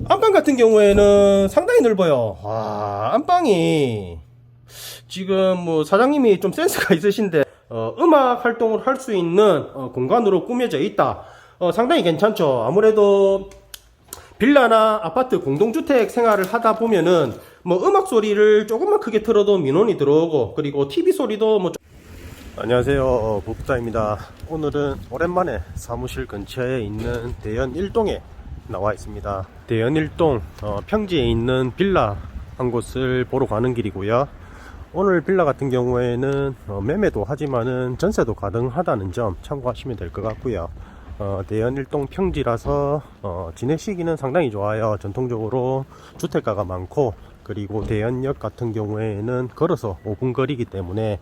안방 같은 경우에는 상당히 넓어요. 와, 안방이 지금 뭐 사장님이 좀 센스가 있으신데 음악 활동을 할 수 있는 공간으로 꾸며져 있다. 상당히 괜찮죠. 아무래도 빌라나 아파트 공동주택 생활을 하다 보면은 뭐 음악 소리를 조금만 크게 틀어도 민원이 들어오고, 그리고 TV 소리도 뭐 안녕하세요, 부부자입니다. 오늘은 오랜만에 사무실 근처에 있는 대연 1동에 나와 있습니다. 대연 1동 평지에 있는 빌라 한 곳을 보러 가는 길이고요. 오늘 빌라 같은 경우에는 매매도 하지만은 전세도 가능하다는 점 참고하시면 될 것 같고요. 대연 1동 평지라서 지내 시기는 상당히 좋아요. 전통적으로 주택가가 많고, 그리고 대연역 같은 경우에는 걸어서 5분 거리이기 때문에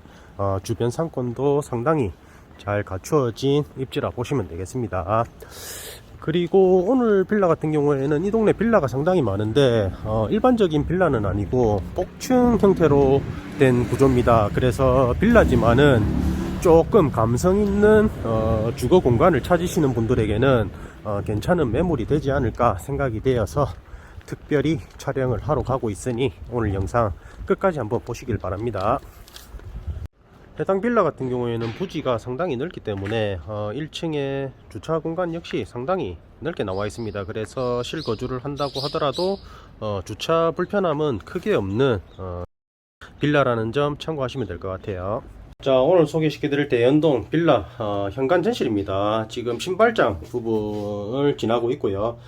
주변 상권도 상당히 잘 갖추어진 입지라 보시면 되겠습니다. 그리고 오늘 빌라 같은 경우에는 이 동네 빌라가 상당히 많은데 일반적인 빌라는 아니고 복층 형태로 된 구조입니다. 그래서 빌라지만은 조금 감성 있는 주거 공간을 찾으시는 분들에게는 괜찮은 매물이 되지 않을까 생각이 되어서 특별히 촬영을 하러 가고 있으니 오늘 영상 끝까지 한번 보시길 바랍니다. 해당 빌라 같은 경우에는 부지가 상당히 넓기 때문에 1층에 주차 공간 역시 상당히 넓게 나와 있습니다. 그래서 실거주를 한다고 하더라도 주차 불편함은 크게 없는 빌라라는 점 참고하시면 될 것 같아요. 자, 오늘 소개시켜 드릴 대연동 빌라 현관 전실입니다. 지금 신발장 부분을 지나고 있고요.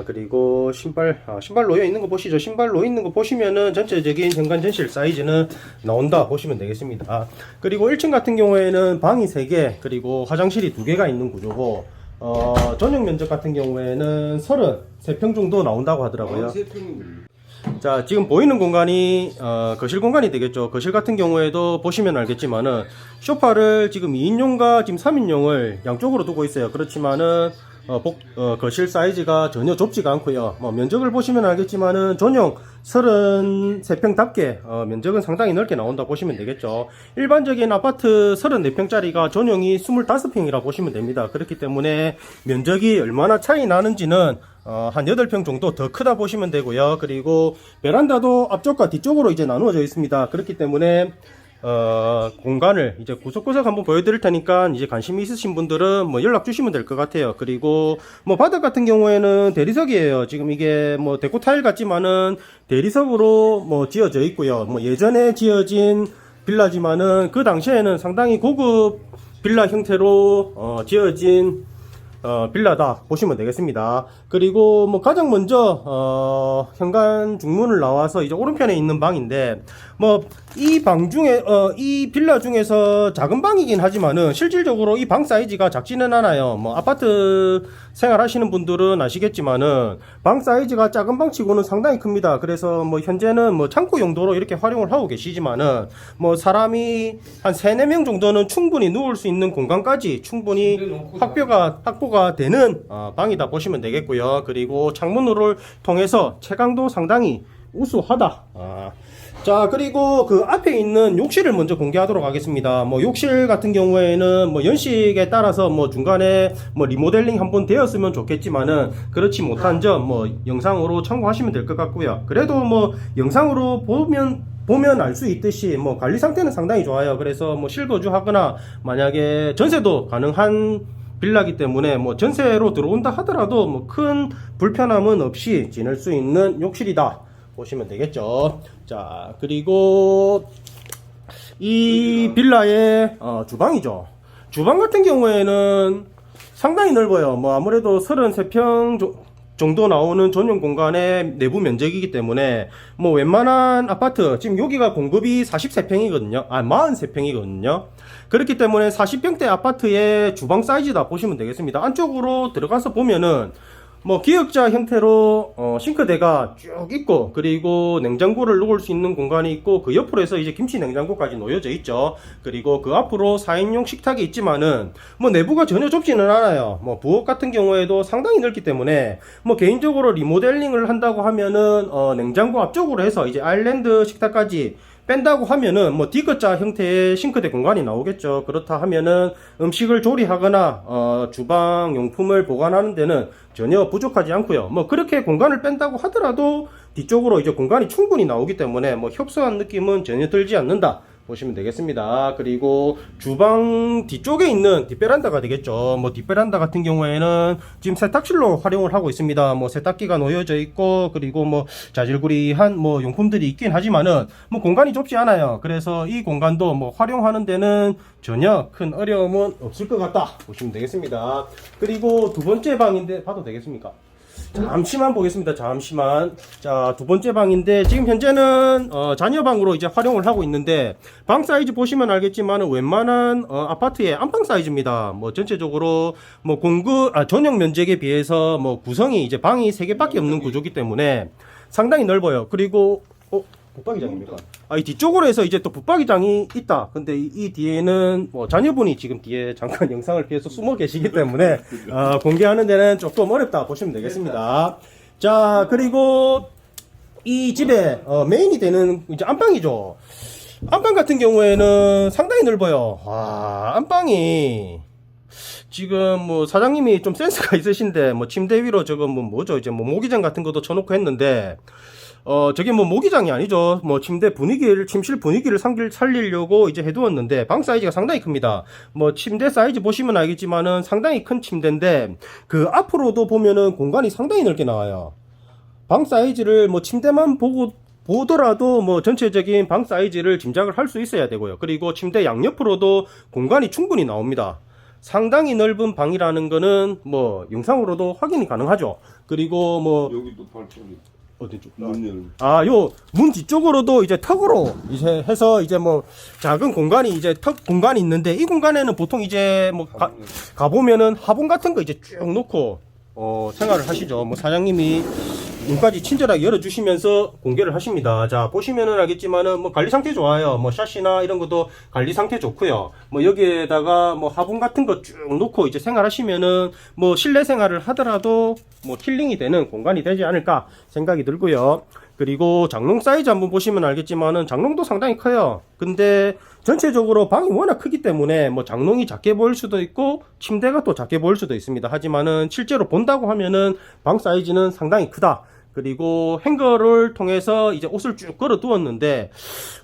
그리고 신발 놓여 있는 거 보시죠. 신발 놓여 있는 거 보시면은 전체적인 현관 전실 사이즈는 나온다 보시면 되겠습니다. 그리고 1층 같은 경우에는 방이 3개, 그리고 화장실이 2개가 있는 구조고, 전용 면적 같은 경우에는 33평 정도 나온다고 하더라고요. 자, 지금 보이는 공간이 거실 공간이 되겠죠. 거실 같은 경우에도 보시면 알겠지만은 소파를 지금 2인용과 지금 3인용을 양쪽으로 두고 있어요. 그렇지만은 거실 사이즈가 전혀 좁지가 않고요. 면적을 보시면 알겠지만은 전용 33평답게 면적은 상당히 넓게 나온다 보시면 되겠죠. 일반적인 아파트 34평짜리가 전용이 25평이라 보시면 됩니다. 그렇기 때문에 면적이 얼마나 차이 나는지는 한 8평 정도 더 크다 보시면 되고요. 그리고 베란다도 앞쪽과 뒤쪽으로 이제 나누어져 있습니다. 그렇기 때문에 공간을 이제 구석구석 한번 보여드릴 테니까 이제 관심이 있으신 분들은 뭐 연락 주시면 될 것 같아요. 그리고 뭐 바닥 같은 경우에는 대리석이에요. 지금 이게 뭐 데코 타일 같지만은 대리석으로 뭐 지어져 있고요. 뭐 예전에 지어진 빌라지만은 그 당시에는 상당히 고급 빌라 형태로 지어진 빌라다 보시면 되겠습니다. 그리고 뭐 가장 먼저 현관 중문을 나와서 이제 오른편에 있는 방인데, 뭐 이 방 중에 이 빌라 중에서 작은 방이긴 하지만은 실질적으로 이 방 사이즈가 작지는 않아요. 뭐 아파트 생활하시는 분들은 아시겠지만은 방 사이즈가 작은 방치고는 상당히 큽니다. 그래서 뭐 현재는 뭐 창고 용도로 이렇게 활용을 하고 계시지만은 뭐 사람이 한 3, 4명 정도는 충분히 누울 수 있는 공간까지 충분히 확보가 되는 방이다 보시면 되겠고요. 그리고 창문을 통해서 채광도 상당히 우수하다. 자, 그리고 그 앞에 있는 욕실을 먼저 공개하도록 하겠습니다. 뭐 욕실 같은 경우에는 뭐 연식에 따라서 뭐 중간에 뭐 리모델링 한번 되었으면 좋겠지만은 그렇지 못한 점 뭐 영상으로 참고하시면 될 것 같고요. 그래도 뭐 영상으로 보면 알 수 있듯이 뭐 관리 상태는 상당히 좋아요. 그래서 뭐 실거주하거나 만약에 전세도 가능한 빌라기 때문에 뭐 전세로 들어온다 하더라도 뭐 큰 불편함은 없이 지낼 수 있는 욕실이다 보시면 되겠죠. 자, 그리고 이 빌라의 주방이죠. 주방 같은 경우에는 상당히 넓어요. 뭐 아무래도 33평 정도 나오는 전용 공간의 내부 면적이기 때문에 뭐 웬만한 아파트, 지금 여기가 공급이 43평이거든요. 43평이거든요. 그렇기 때문에 40평대 아파트의 주방 사이즈다 보시면 되겠습니다. 안쪽으로 들어가서 보면은 뭐 기역자 형태로 싱크대가 쭉 있고, 그리고 냉장고를 놓을 수 있는 공간이 있고, 그 옆으로 해서 이제 김치 냉장고까지 놓여져 있죠. 그리고 그 앞으로 4인용 식탁이 있지만은 뭐 내부가 전혀 좁지는 않아요. 뭐 부엌 같은 경우에도 상당히 넓기 때문에 뭐 개인적으로 리모델링을 한다고 하면은 냉장고 앞쪽으로 해서 이제 아일랜드 식탁까지 뺀다고 하면은 뭐 D자 형태의 싱크대 공간이 나오겠죠. 그렇다 하면은 음식을 조리하거나 주방 용품을 보관하는 데는 전혀 부족하지 않고요. 뭐 그렇게 공간을 뺀다고 하더라도 뒤쪽으로 이제 공간이 충분히 나오기 때문에 뭐 협소한 느낌은 전혀 들지 않는다 보시면 되겠습니다. 그리고 주방 뒤쪽에 있는 뒷베란다가 되겠죠. 뭐 뒷베란다 같은 경우에는 지금 세탁실로 활용을 하고 있습니다. 뭐 세탁기가 놓여져 있고, 그리고 뭐 자질구리한 뭐 용품들이 있긴 하지만은 뭐 공간이 좁지 않아요. 그래서 이 공간도 뭐 활용하는 데는 전혀 큰 어려움은 없을 것 같다 보시면 되겠습니다. 그리고 두 번째 방인데 봐도 되겠습니까? 잠시만 보겠습니다. 잠시만. 자, 두 번째 방인데 지금 현재는 자녀방으로 이제 활용을 하고 있는데, 방 사이즈 보시면 알겠지만 웬만한 아파트의 안방 사이즈입니다. 뭐 전체적으로 뭐 전용 면적에 비해서 뭐 구성이 이제 방이 3개밖에 없는 구조기 때문에 상당히 넓어요. 그리고 붙박이장입니까? 이 뒤쪽으로 해서 이제 또 붙박이장이 있다. 근데 이 뒤에는 뭐 자녀분이 지금 뒤에 잠깐 영상을 계속 숨어 계시기 때문에 공개하는 데는 조금 어렵다 보시면 되겠습니다. 자, 그리고 이 집의 메인이 되는 이제 안방이죠. 안방 같은 경우에는 상당히 넓어요. 와, 안방이 지금 뭐 사장님이 좀 센스가 있으신데 뭐 침대 위로 저거 뭐죠? 이제 뭐 모기장 같은 것도 쳐놓고 했는데 저게 뭐 모기장이 아니죠. 뭐 침실 분위기를 살리려고 이제 해두었는데 방 사이즈가 상당히 큽니다. 뭐 침대 사이즈 보시면 알겠지만은 상당히 큰 침대인데 그 앞으로도 보면은 공간이 상당히 넓게 나와요. 방 사이즈를 뭐 침대만 보더라도 뭐 전체적인 방 사이즈를 짐작을 할 수 있어야 되고요. 그리고 침대 양옆으로도 공간이 충분히 나옵니다. 상당히 넓은 방이라는 거는 뭐 영상으로도 확인이 가능하죠. 그리고 뭐 여기도 발코니. 어디 쪽? 문 요 문 뒤쪽으로도 이제 턱으로 이제 해서 이제 뭐 작은 공간이 이제 턱 공간이 있는데, 이 공간에는 보통 이제 뭐 가보면은 화분 같은 거 이제 쭉 놓고 생활을 하시죠. 뭐 사장님이 문까지 친절하게 열어주시면서 공개를 하십니다. 자, 보시면은 알겠지만은 뭐 관리 상태 좋아요. 뭐 샤시나 이런 것도 관리 상태 좋고요. 뭐 여기에다가 뭐 화분 같은 거 쭉 놓고 이제 생활하시면은 뭐 실내 생활을 하더라도 뭐 힐링이 되는 공간이 되지 않을까 생각이 들고요. 그리고 장롱 사이즈 한번 보시면 알겠지만은 장롱도 상당히 커요. 근데 전체적으로 방이 워낙 크기 때문에 뭐 장롱이 작게 보일 수도 있고 침대가 또 작게 보일 수도 있습니다. 하지만은 실제로 본다고 하면은 방 사이즈는 상당히 크다. 그리고 행거를 통해서 이제 옷을 쭉 걸어 두었는데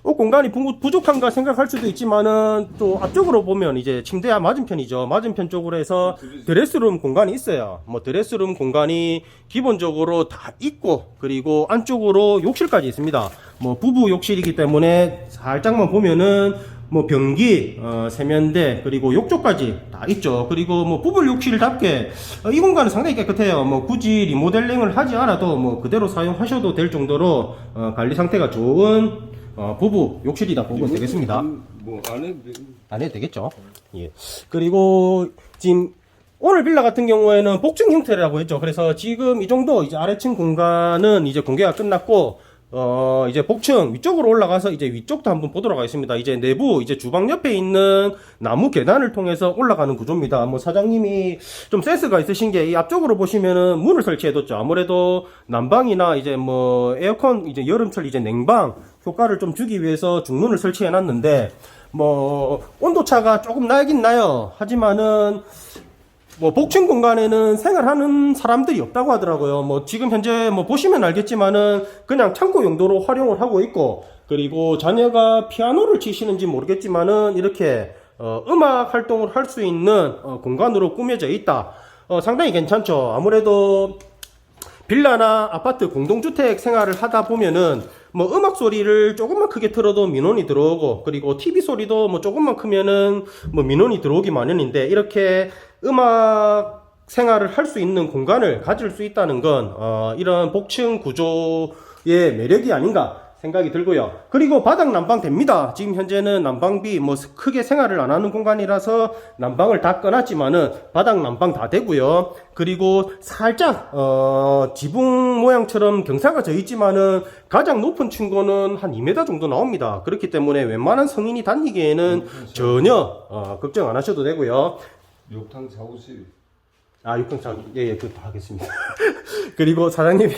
옷 공간이 부족한가 생각할 수도 있지만은 또 앞쪽으로 보면 이제 침대야 맞은편이죠. 맞은편 쪽으로 해서 드레스룸 공간이 있어요. 뭐 드레스룸 공간이 기본적으로 다 있고, 그리고 안쪽으로 욕실까지 있습니다. 뭐 부부 욕실이기 때문에 살짝만 보면은 뭐 변기, 세면대, 그리고 욕조까지 다 있죠. 그리고 뭐 부부 욕실답게 이 공간은 상당히 깨끗해요. 뭐 굳이 리모델링을 하지 않아도 뭐 그대로 사용하셔도 될 정도로 관리 상태가 좋은 부부 욕실이다 보면 되겠습니다. 뭐 안 해도 되겠죠. 예. 그리고 지금 오늘 빌라 같은 경우에는 복층 형태라고 했죠. 그래서 지금 이 정도 이제 아래층 공간은 이제 공개가 끝났고, 이제 복층 위쪽으로 올라가서 이제 위쪽도 한번 보도록 하겠습니다. 이제 내부 이제 주방 옆에 있는 나무 계단을 통해서 올라가는 구조입니다. 뭐 사장님이 좀 센스가 있으신 게 이 앞쪽으로 보시면은 문을 설치해뒀죠. 아무래도 난방이나 이제 뭐 에어컨 이제 여름철 이제 냉방 효과를 좀 주기 위해서 중문을 설치해놨는데 뭐 온도차가 조금 나긴 나요. 하지만은 뭐 복층 공간에는 생활하는 사람들이 없다고 하더라고요. 뭐 지금 현재 뭐 보시면 알겠지만은 그냥 창고 용도로 활용을 하고 있고, 그리고 자녀가 피아노를 치시는지 모르겠지만은 이렇게 음악 활동을 할 수 있는 공간으로 꾸며져 있다. 상당히 괜찮죠. 아무래도 빌라나 아파트 공동주택 생활을 하다 보면은 뭐 음악 소리를 조금만 크게 틀어도 민원이 들어오고, 그리고 TV 소리도 뭐 조금만 크면은 뭐 민원이 들어오기 마련인데, 이렇게 음악 생활을 할 수 있는 공간을 가질 수 있다는 건 이런 복층 구조의 매력이 아닌가 생각이 들고요. 그리고 바닥 난방 됩니다. 지금 현재는 난방비 뭐 크게 생활을 안 하는 공간이라서 난방을 다 꺼놨지만은 바닥 난방 다 되고요. 그리고 살짝 지붕 모양처럼 경사가 져 있지만은 가장 높은 층고는 한 2m 정도 나옵니다. 그렇기 때문에 웬만한 성인이 다니기에는 전혀 걱정 안 하셔도 되고요. 욕탕 샤워실. 욕탕 샤워, 예, 그거 다 하겠습니다. 그리고 사장님이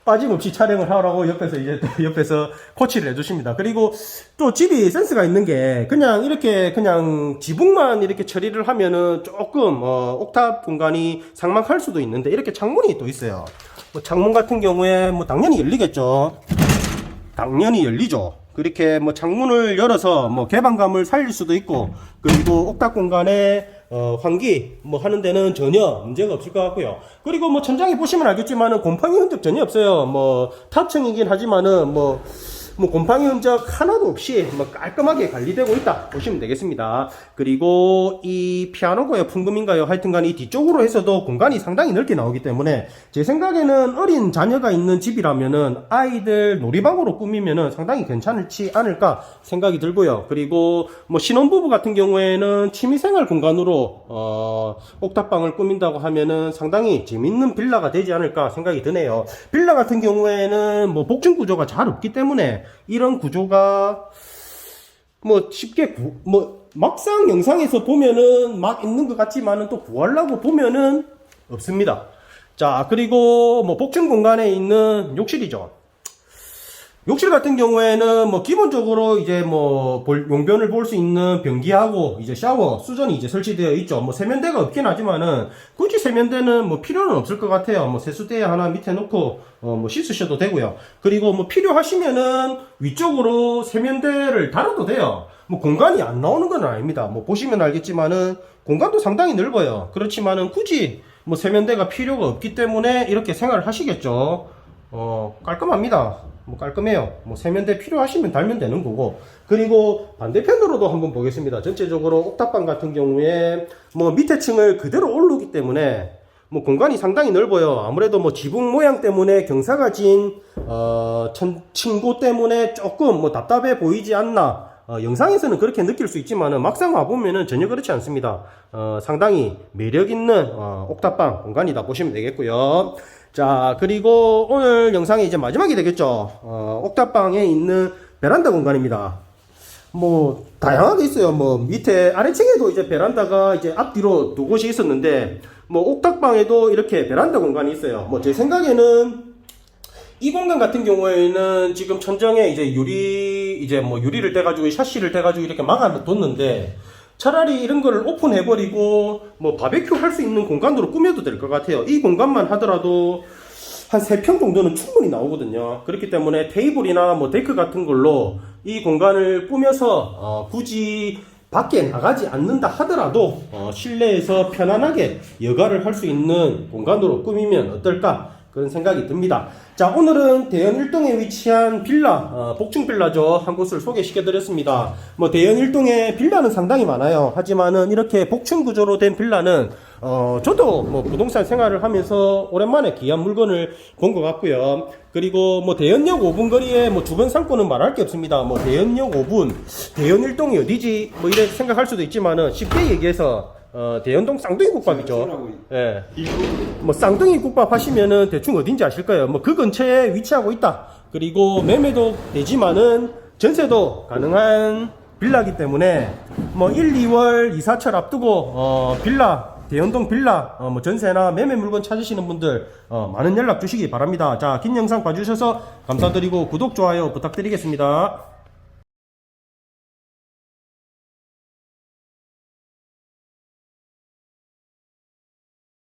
빠짐없이 촬영을 하라고 옆에서 이제 또 옆에서 코치를 해주십니다. 그리고 또 집이 센스가 있는 게 그냥 이렇게 그냥 지붕만 이렇게 처리를 하면은 조금 옥탑 공간이 상막할 수도 있는데 이렇게 창문이 또 있어요. 뭐 창문 같은 경우에 뭐 당연히 열리겠죠. 당연히 열리죠. 그렇게 뭐 창문을 열어서 뭐 개방감을 살릴 수도 있고, 그리고 옥탑 공간에 환기 뭐 하는 데는 전혀 문제가 없을 것 같고요. 그리고 뭐 천장에 보시면 알겠지만은 곰팡이 흔적 전혀 없어요. 뭐 탑층이긴 하지만은 뭐 곰팡이 흔적 하나도 없이 뭐 깔끔하게 관리되고 있다 보시면 되겠습니다. 그리고 이 피아노고요, 풍금인가요, 하여튼간 이 뒤쪽으로 해서도 공간이 상당히 넓게 나오기 때문에 제 생각에는 어린 자녀가 있는 집이라면은 아이들 놀이방으로 꾸미면은 상당히 괜찮지 않을까 생각이 들고요. 그리고 뭐 신혼부부 같은 경우에는 취미생활 공간으로 옥탑방을 꾸민다고 하면은 상당히 재밌는 빌라가 되지 않을까 생각이 드네요. 빌라 같은 경우에는 뭐 복층 구조가 잘 없기 때문에 이런 구조가 뭐 쉽게 막상 영상에서 보면은 막 있는 것 같지만은 또 구하려고 보면은 없습니다. 자, 그리고 뭐 복층 공간에 있는 욕실이죠. 욕실 같은 경우에는 뭐 기본적으로 이제 뭐 용변을 볼 수 있는 변기하고 이제 샤워, 수전이 이제 설치되어 있죠. 뭐 세면대가 없긴 하지만은 굳이 세면대는 뭐 필요는 없을 것 같아요. 뭐 세수대 하나 밑에 놓고 뭐 씻으셔도 되고요. 그리고 뭐 필요하시면은 위쪽으로 세면대를 달아도 돼요. 뭐 공간이 안 나오는 건 아닙니다. 뭐 보시면 알겠지만은 공간도 상당히 넓어요. 그렇지만은 굳이 뭐 세면대가 필요가 없기 때문에 이렇게 생활을 하시겠죠. 깔끔합니다. 뭐 깔끔해요. 뭐 세면대 필요하시면 달면 되는 거고. 그리고 반대편으로도 한번 보겠습니다. 전체적으로 옥탑방 같은 경우에 뭐 밑에 층을 그대로 오르기 때문에 뭐 공간이 상당히 넓어요. 아무래도 뭐 지붕 모양 때문에 경사가 진 층고 때문에 조금 뭐 답답해 보이지 않나. 영상에서는 그렇게 느낄 수 있지만은 막상 와보면은 전혀 그렇지 않습니다. 상당히 매력 있는 옥탑방 공간이다 보시면 되겠고요. 자, 그리고 오늘 영상이 이제 마지막이 되겠죠. 옥탑방에 있는 베란다 공간입니다. 뭐 다양하게 있어요. 뭐 밑에 아래층에도 이제 베란다가 이제 앞뒤로 두 곳이 있었는데 뭐 옥탑방에도 이렇게 베란다 공간이 있어요. 뭐 제 생각에는 이 공간 같은 경우에는 지금 천정에 이제 유리를 떼가지고 샤시를 떼가지고 이렇게 막아뒀는데 차라리 이런 거를 오픈해버리고 뭐 바베큐 할 수 있는 공간으로 꾸며도 될 것 같아요. 이 공간만 하더라도 한 3평 정도는 충분히 나오거든요. 그렇기 때문에 테이블이나 뭐 데크 같은 걸로 이 공간을 꾸며서 굳이 밖에 나가지 않는다 하더라도 실내에서 편안하게 여가를 할 수 있는 공간으로 꾸미면 어떨까 그런 생각이 듭니다. 자, 오늘은 대연 1동에 위치한 빌라, 복층 빌라죠. 한 곳을 소개시켜 드렸습니다. 뭐 대연 1동에 빌라는 상당히 많아요. 하지만은 이렇게 복층 구조로 된 빌라는 저도 뭐 부동산 생활을 하면서 오랜만에 귀한 물건을 본 것 같고요. 그리고 뭐 대연역 5분 거리에 뭐 주변 상권은 말할 게 없습니다. 뭐 대연역 5분, 대연 1동이 어디지? 뭐 이렇게 생각할 수도 있지만은 쉽게 얘기해서 대연동 쌍둥이 국밥이죠. 예. 뭐 쌍둥이 국밥 하시면은 대충 어딘지 아실 거예요. 뭐 그 근처에 위치하고 있다. 그리고 매매도 되지만은 전세도 가능한 빌라기 때문에 뭐 1, 2월 이사철 앞두고 빌라, 대연동 빌라 뭐 전세나 매매 물건 찾으시는 분들 많은 연락 주시기 바랍니다. 자, 긴 영상 봐주셔서 감사드리고 구독, 좋아요 부탁드리겠습니다.